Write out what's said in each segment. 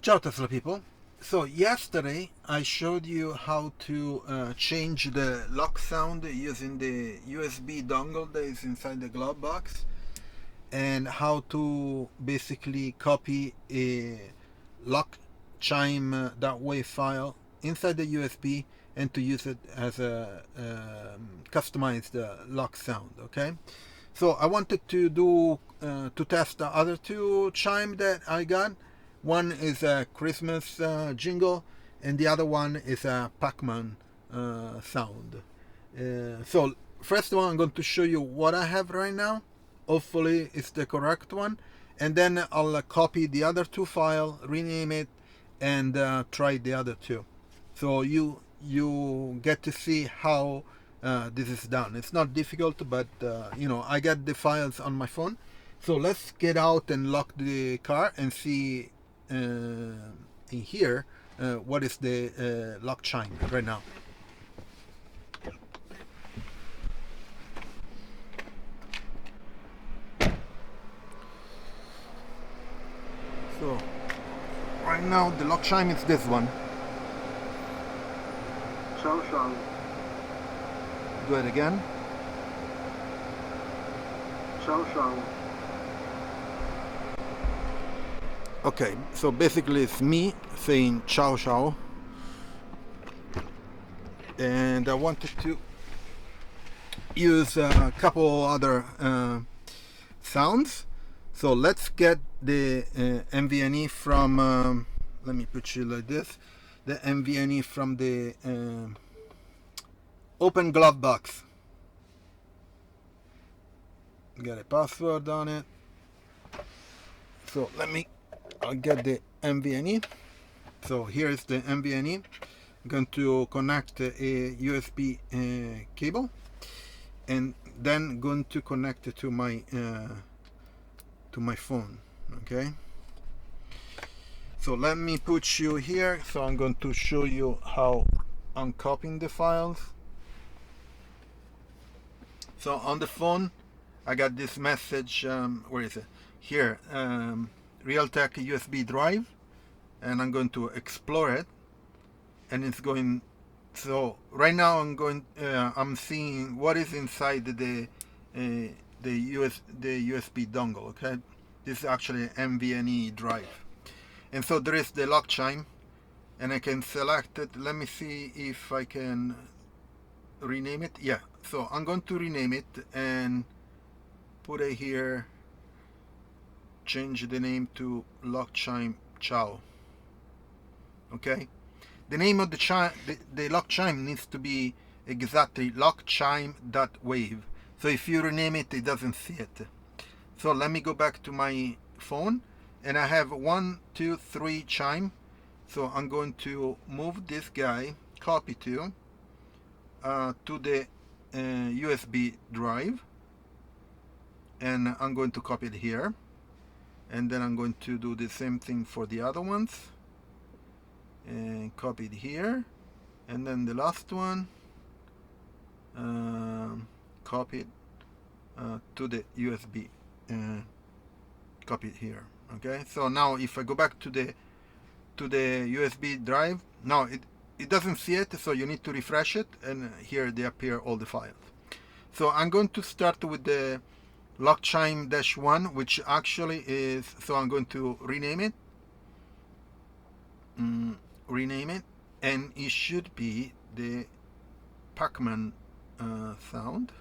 Ciao Tesla people. So yesterday I showed you how to change the lock sound using the USB dongle that is inside the glove box, and how to basically copy a lock chime.wave file inside the USB and to use it as a customized lock sound. Okay, so I wanted to do to test the other two chime that I got. One is a Christmas jingle, and the other one is a Pacman sound. So first one, I'm going to show you what I have right now. Hopefully it's the correct one, and then I'll copy the other two file, rename it, and try the other two. So you get to see how this is done. It's not difficult, but I got the files on my phone. So let's get out and lock the car and see in here what is the lock chime right now. So right now the lock chime is this one. Ciao. Do it again. Ciao. Okay, so basically it's me saying ciao, and I wanted to use a couple other sounds. So let's get the MVNE from, let me put you like this, the MVNE from the open glove box. Got a password on it. So I'll get the MVNE. So here is the MVNE. I'm going to connect a USB cable, and then going to connect it to my phone. Okay. So let me put you here. So I'm going to show you how I'm copying the files. So on the phone, I got this message. Where is it? Here. Realtek USB drive, and I'm going to explore it, and it's going. So right now I'm seeing what is inside the USB dongle. Okay, this is actually an MVNE drive, and so there is the lock chime, and I can select it. Let me see if I can rename it. Yeah, so I'm going to rename it and put it here. Change the name to lock chime ciao. Okay, the name of the lock chime needs to be exactly lock chime.wave. So if you rename it, it doesn't see it. So let me go back to my phone, and I have 1, 2, 3 chime. So I'm going to move this guy, copy to the USB drive, and I'm going to copy it here. And then I'm going to do the same thing for the other ones, and copy it here, and then the last one, copy it to the USB, copy it here. Okay, so now if I go back to the USB drive, now it doesn't see it, so you need to refresh it, and here they appear all the files. So I'm going to start with the lock chime -1, which actually is, so I'm going to rename it, and it should be the Pacman sound.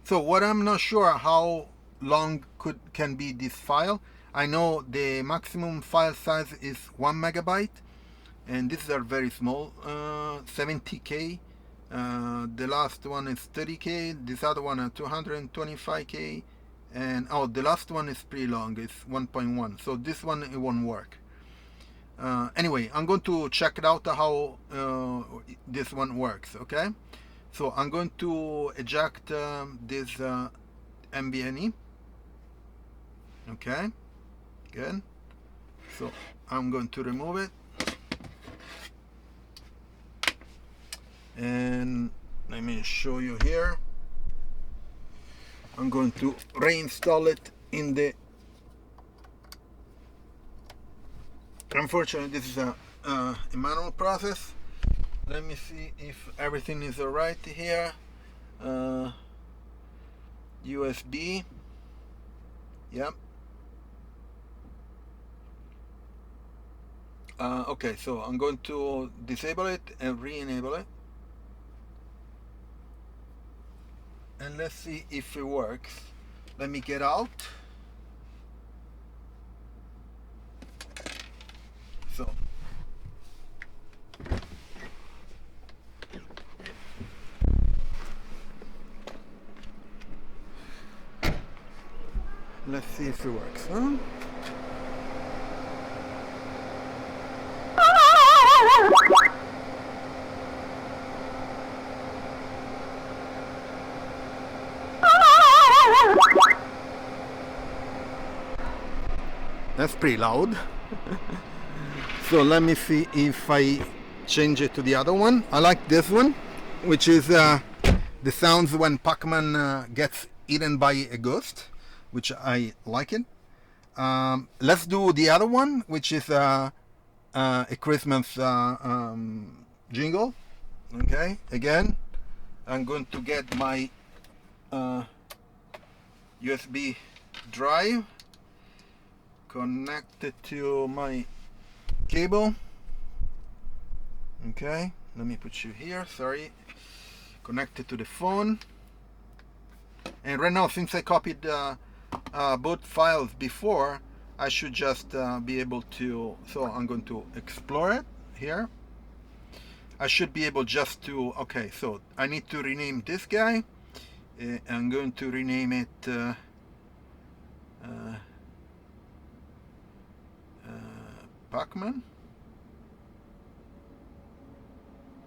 So what I'm not sure how long can be this file. I know the maximum file size is 1 megabyte, and these are very small, 70K. The last one is 30K, this other one is 225K, and the last one is pretty long, it's 1.1, so this one it won't work. Anyway, I'm going to check it out how this one works. Okay, so I'm going to eject this MVNE. Okay, good. So I'm going to remove it, and let me show you here. I'm going to reinstall it in the Unfortunately, this is a manual process. Let me see if everything is alright here. USB. Yep. Okay, so I'm going to disable it and re-enable it. And let's see if it works. Let me get out. So let's see if it works, huh? That's pretty loud. So let me see if I change it to the other one. I like this one, which is the sounds when Pacman gets eaten by a ghost, which I like it. Let's do the other one, which is a Christmas jingle. Okay, again, I'm going to get my USB drive connected to my cable. Okay, let me put you here, sorry. Connected to the phone. And right now, since I copied both files before, I should just be able to, so I'm going to explore it here. I should be able just to, okay, so I need to rename this guy. I'm going to rename it Pacman,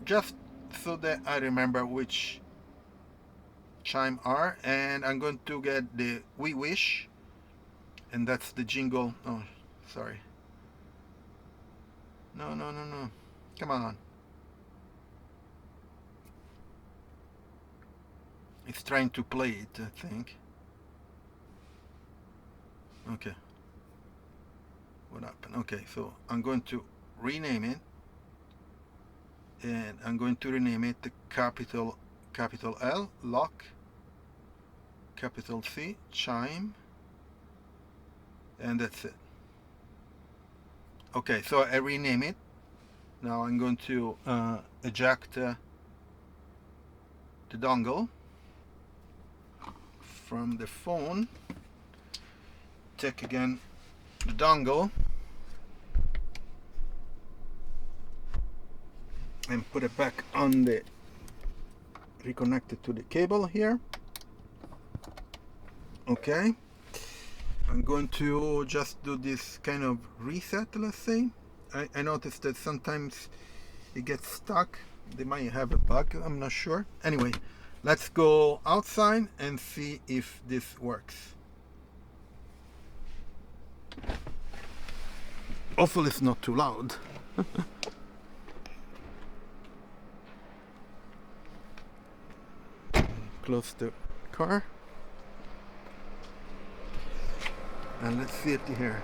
just so that I remember which Chime are. And I'm going to get the We Wish, and that's the jingle. Oh, sorry. No, come on. It's trying to play it, I think. Okay. What happened? Okay, so I'm going to rename it, and I'm going to rename it the capital L, lock, capital C, Chime, and that's it. Okay, so I rename it. Now I'm going to eject the dongle from the phone. Take again the dongle and put it back on the, reconnected to the cable here. Okay, I'm going to just do this kind of reset, let's say. I noticed that sometimes it gets stuck. They might have a bug, I'm not sure. Anyway, let's go outside and see if this works. Hopefully it's not too loud. Close the car. And let's see it here.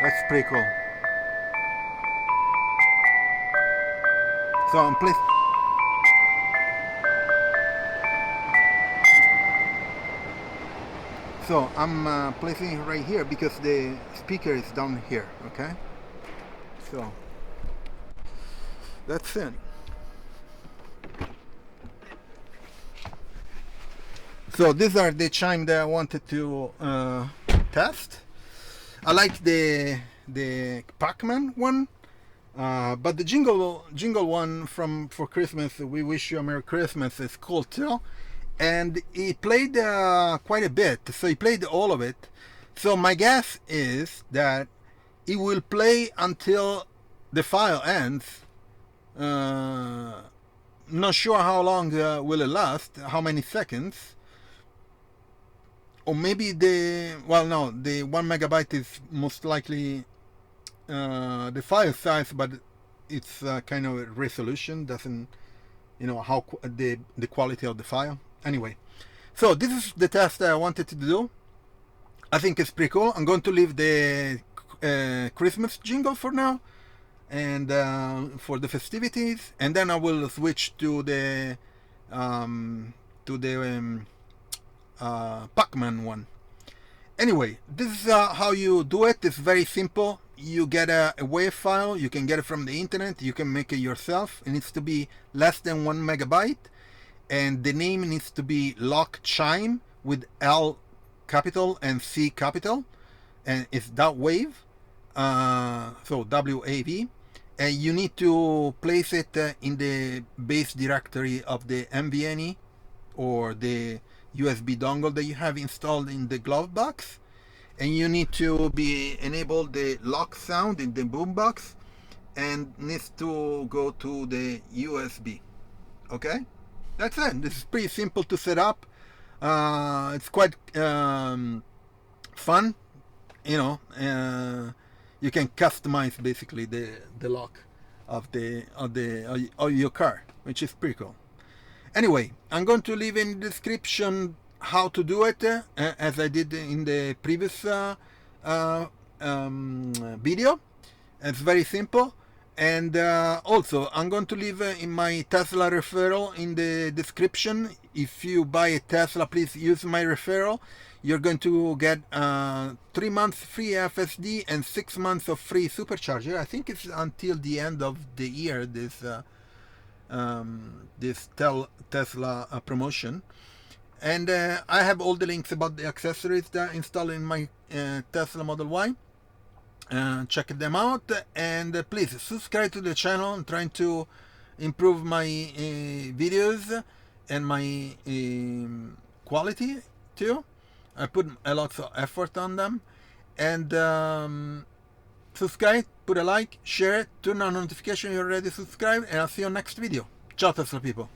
That's pretty cool. So I'm pleased. So I'm placing it right here because the speaker is down here. Okay. So that's it. So these are the chime that I wanted to test. I like the Pacman one, but the jingle one for Christmas, We Wish You a Merry Christmas, is cool too. And he played quite a bit, so he played all of it. So my guess is that it will play until the file ends. Not sure how long will it last, how many seconds. or maybe the, well, no, the 1 megabyte is most likely the file size, but it's kind of a resolution, doesn't, how the quality of the file. Anyway, so this is the test I wanted to do. I think it's pretty cool. I'm going to leave the Christmas jingle for now, and for the festivities, and then I will switch to the Pacman one. Anyway, this is how you do it. It's very simple. You get a WAV file. You can get it from the internet. You can make it yourself. It needs to be less than 1 megabyte, and the name needs to be lock Chime with L capital and C capital, and it's that wave. So WAV, and you need to place it in the base directory of the NVMe or the USB dongle that you have installed in the glove box, and you need to be enable the lock sound in the boombox, and needs to go to the USB. Okay, that's it. This is pretty simple to set up. It's quite fun. You can customize basically the lock of your car, which is pretty cool. Anyway, I'm going to leave in the description how to do it, as I did in the previous video. It's very simple. And also, I'm going to leave in my Tesla referral in the description. If you buy a Tesla, please use my referral. You're going to get 3 months free FSD and 6 months of free Supercharger. I think it's until the end of the year, this Tesla promotion. And I have all the links about the accessories that I installed in my Tesla Model Y. Check them out, and please subscribe to the channel. I'm trying to improve my videos and my quality too. I put a lot of effort on them. And subscribe, put a like, share it, turn on notification if you're already subscribed, and I'll see you next video. Ciao Tesla people.